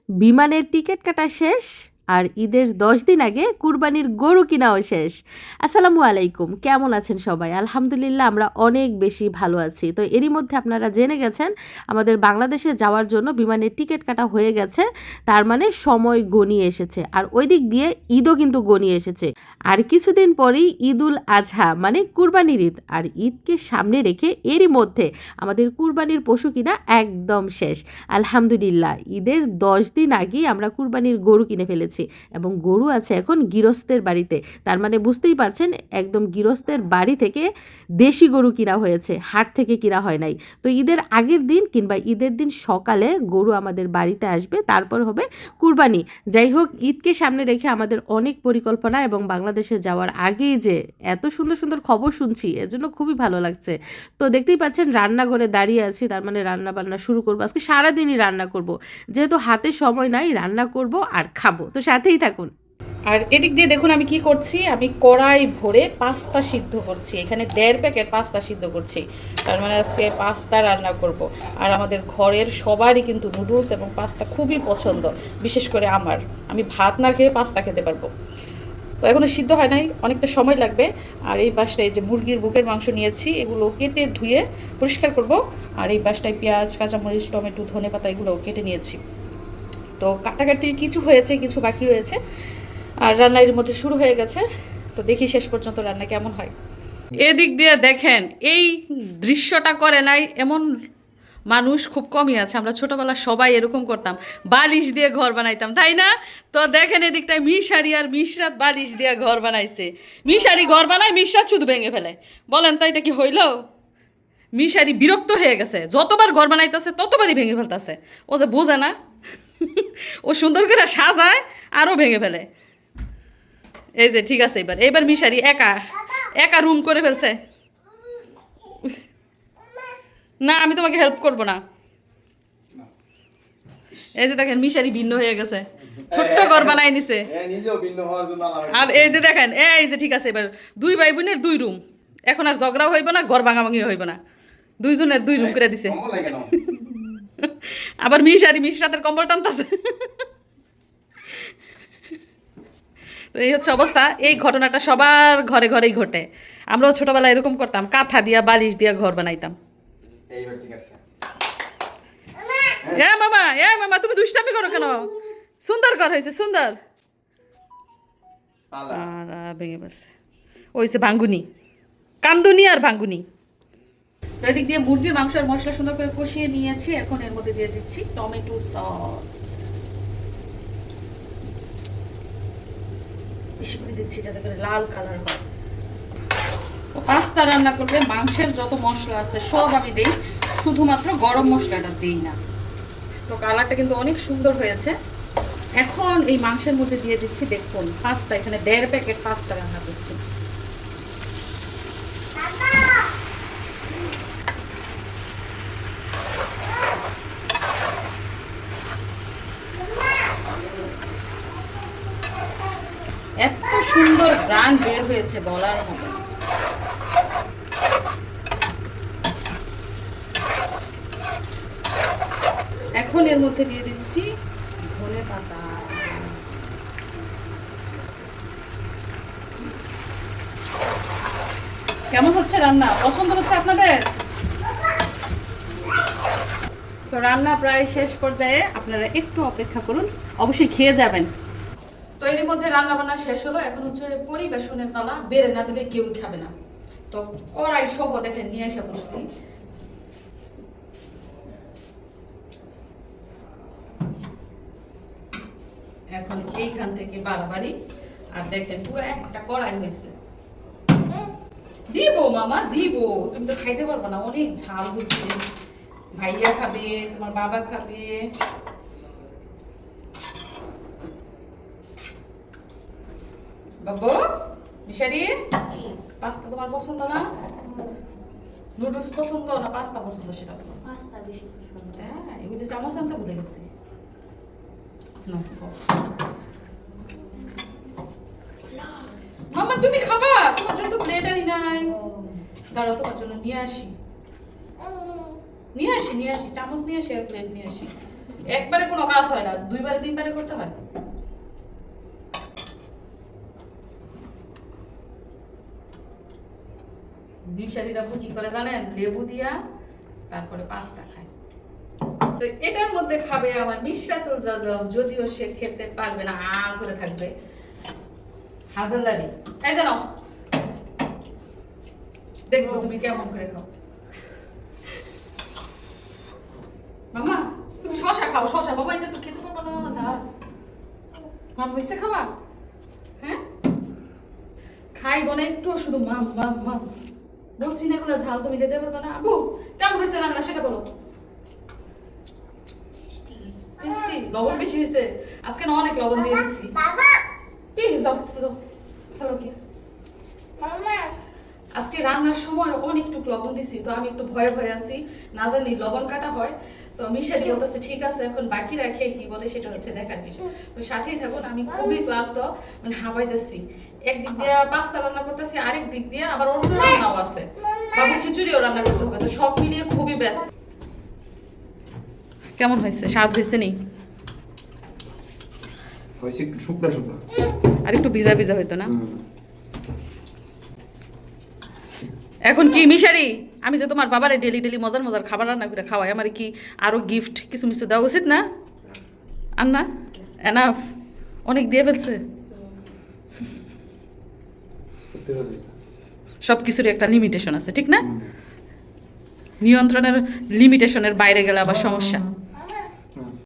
বিমানের টিকিট কাটা শেষ আর ঈদের 10 দিন আগে কুরবানির গরু কিনাও শেষ। আসসালামু আলাইকুম, কেমন আছেন সবাই? আলহামদুলিল্লাহ আমরা অনেক বেশি ভালো আছি। তো এরই মধ্যে আপনারা জেনে গেছেন আমাদের বাংলাদেশে যাওয়ার জন্য বিমানের টিকিট কাটা হয়ে গেছে। তার মানে সময় গনিয়ে এসেছে, আর ওই দিক দিয়ে ঈদও কিন্তু গনিয়ে এসেছে। আর কিছুদিন পরেই ঈদুল আজহা মানে কুরবানির ঈদ, আর ঈদকে সামনে রেখে এরই মধ্যে আমাদের কুরবানির পশু কিনা একদম শেষ। আলহামদুলিল্লাহ ঈদের 10 দিন আগেই আমরা কুরবানির গরু কিনে ফেলেছি, এবং গরু আছে এখন গৃহস্থের বাড়িতে। তার মানে বুঝতেই পারছেন, একদম গৃহস্থের বাড়ি থেকে দেশি গরু কিনা হয়েছে, হাট থেকে কিনা হয় নাই। তো ঈদের আগের দিন কিংবা ঈদের দিন সকালে গরু আমাদের বাড়িতে আসবে, তারপর হবে কুরবানি। যাই হোক, ঈদকে সামনে রেখে আমাদের অনেক পরিকল্পনা, এবং বাংলাদেশে যাওয়ার আগেই যে এত সুন্দর সুন্দর খবর শুনছি এজন্য খুবই ভালো লাগছে। তো দেখতেই পাচ্ছেন রান্নাঘরে দাঁড়িয়ে আছি, তার মানে রান্না বান্না শুরু করবো। আজকে সারাদিনই রান্না করব, যেহেতু হাতে সময় নাই, রান্না করব আর খাবো। তো সাথেই থাকুন। আর এদিক দিয়ে দেখুন আমি কি করছি, আমি কড়াই ভরে পাস্তা সিদ্ধ করছি। এখানে 1.5 প্যাকেট পাস্তা সিদ্ধ করছি। তার মানে আজকে পাস্তা রান্না করব। আর আমাদের ঘরের সবারই কিন্তু নুডলস এবং পাস্তা খুবই পছন্দ, বিশেষ করে আমার। আমি ভাত না খেয়ে পাস্তা খেতে পারবো। তো এখনও সিদ্ধ হয় নাই, অনেকটা সময় লাগবে। আর এই পাশটায় যে মুরগির বুকের মাংস নিয়েছি, এগুলো কেটে ধুয়ে পরিষ্কার করব। আর এই পাশটায় পেঁয়াজ, কাঁচামরিচ, টমেটো, ধনেপাতা এগুলো কেটে নিয়েছি। তো কাটাকাটি কিছু হয়েছে, কিছু বাকি রয়েছে। আর রান্নার মধ্যে শুরু হয়ে গেছে। তো দেখি শেষ পর্যন্ত রান্না কেমন হয়। এদিক দিয়ে দেখেন, এই দৃশ্যটা করে নাই এমন মানুষ খুব কমই আছে। আমরা ছোটবেলা সবাই এরকম করতাম, বালিশ দিয়ে ঘর বানাইতাম, তাই না? তো দেখেন এদিকটায় মিশারি আর মিশরাত বালিশ দিয়ে ঘর বানাইছে। মিশারি ঘর বানায়, মিশরাত শুধু ভেঙে ফেলে। বলেন তো এটা কি হইল? মিশারি বিরক্ত হয়ে গেছে, যতবার ঘর বানাইতেছে ততবারই ভেঙে ফেলতেছে। ও যে বোঝে না, ও সুন্দর করে সাজায় আরও ভেঙে ফেলে। এই যে ঠিক আছে, এবার এবার মিশারি একা একা রুম করে ফেলছে। না, আমি তোমাকে হেল্প করব না। এই যে দেখেন মিশারি ভিন্ন হয়ে গেছে, ছোট্ট ঘর বানাই নিছে। আর এই যে দেখেন, এই যে ঠিক আছে, এবার দুই ভাই বোনের 2 রুম। এখন আর ঝগড়াও হইব না, ঘর ভাঙাভাঙি হইব না। দুইজনের 2 রুম করে দিছে। আবার মিশারি মিশরাতের কম্বল টানতাছে। তো এই হচ্ছে অবস্থা। এই ঘটনাটা সবার ঘরে ঘরেই ঘটে। আমরাও ছোটবেলায় এরকম করতাম, কাঁথা দিয়া বালিশ দিয়া ঘর বানাইতাম। এ মামা তুমি দুষ্টামি করো কেন? সুন্দর ঘর হয়েছে, সুন্দর। ভেঙে গেছে। ওই যে ভাঙ্গুনি, কান্দুনি আর ভাঙ্গুনি। তো এদিক দিয়ে মুরগির মাংস আর মশলা সুন্দর করে কষিয়ে নিয়েছি। এখন এর মধ্যে দিয়ে দিচ্ছি টমেটো সস। বেশি করে দিচ্ছি যাতে করে লাল কালার হয়। পাস্তা রান্না করলে মাংসের যত মশলা আছে সব আমি দেই, শুধুমাত্র গরম মশলাটা দিই না। তো কালারটা কিন্তু অনেক সুন্দর হয়েছে। এখন এই মাংসের মধ্যে দিয়ে দিচ্ছি, দেখুন পাস্তা। এখানে 1.5 প্যাকেট পাস্তা রান্না করছি। এত সুন্দর ঘ্রাণ বের হয়েছে বলার মতো। এখন এর মধ্যে দিয়ে দিচ্ছি ধনেপাতা। কেমন হচ্ছে রান্না? পছন্দ হচ্ছে আপনাদের? তো রান্না প্রায় শেষ পর্যায়ে, আপনারা একটু অপেক্ষা করুন, অবশ্যই খেয়ে যাবেন। তো এর মধ্যে রান্না বান্না শেষ হলো, এখন হচ্ছে পরিবেশনের পালা। বেড়ে না দিলে কেউ খাবে না। তো কড়াই সহ দেখেন নিয়ে এসে বসছি। এখন এইখান থেকে বাড়াবাড়ি। আর দেখেন পুরো একটা কড়াই হয়েছে। দিব মামা দিব, তুমি তো খাইতে পারবো না, অনেক ঝাল হয়েছে। ভাইয়া খাবে, তোমার বাবা খাবে। বাবু, মিশারি, পাস্তা তোমার পছন্দ না? নুডলস পছন্দ না পাস্তা পছন্দ? সেটা পাস্তা বেশি পছন্দ। হ্যাঁ, এই যে চামচ আনতে ভুলে গেছি। মামা তুমি খাবা? তোমার জন্য তো প্লেট আনি নাই। দাঁড়াও, তোমার জন্য নিয়ে আসি, চামচ নিয়ে আসি আর প্লেট নিয়ে আসি। একবারে কোনো কাজ হয় না, 2বারে 3বারে করতে হয়। মিশারিরা কি করে জানেন, লেবু দিয়া তারপরে পাস্তা খায়। তো এটার মধ্যে খাবে আমার মিশরাতুল জাজম, যদিও সে খেতে পারবে না, করে থাকবে হাজারদারি। এই জানো, দেখবো তুমি কেমন করে খাও। মামা তুমি শশা খাও, শশা। বাবা এটা তো খেতে পারবো না, ঝাল। মাম হয়েছে খাবা? হ্যাঁ খাইব না একটু, শুধু মাম মাম মাম বলছি না, এগুলো ঝাল তুমি খেতে পারবে না। আবু কেমন হয়েছে রান্না সেটা বলো। টেস্টি? লবণ বেশি হয়েছে আজকে না, অনেক লবণ দিয়ে দিচ্ছি। কি যাও যাও ভালো কি আজকে রান্নার সময় অনেকটুকু লবণ দিছি, তো আমি একটু ভয়ে ভয়ে আছি, না জানি লবণ কাটা হয়। তো মিশারি বলতেছে ঠিক আছে, এখন বাকি রাখে কি বলে সেটা হচ্ছে দেখার বিষয়। তো সাথেই থাকুন, আমি খুবই ক্লান্ত, মানে হাঁপাইতেছি। একদিক দিয়ে পাস্তা রান্না করতেছি, আরেক দিক দিয়ে আবার অন্য রান্নাও আছে, বাবুর খিচুড়িও রান্না করতে হবে। তো সব মিলিয়ে খুবই ব্যস্ত। কেমন হয়েছে, স্বাদ হয়েছে নি? হয়েছে একটু শুকনা শুকনা, আর একটু ভিজা ভিজা হইতো না? এখন কি মিশারি, আমি যে তোমার বাবারে ডেলি ডেলি মজার মজার খাবার রান্না করে খাওয়াই, আমার কি আরো গিফট কিছু মিছু দেওয়া উচিত না? আর না এনাফ, অনেক দিয়ে ফেলছে। সব কিছুর একটা লিমিটেশন আছে, ঠিক না? নিয়ন্ত্রণের লিমিটেশনের বাইরে গেলে আবার সমস্যা।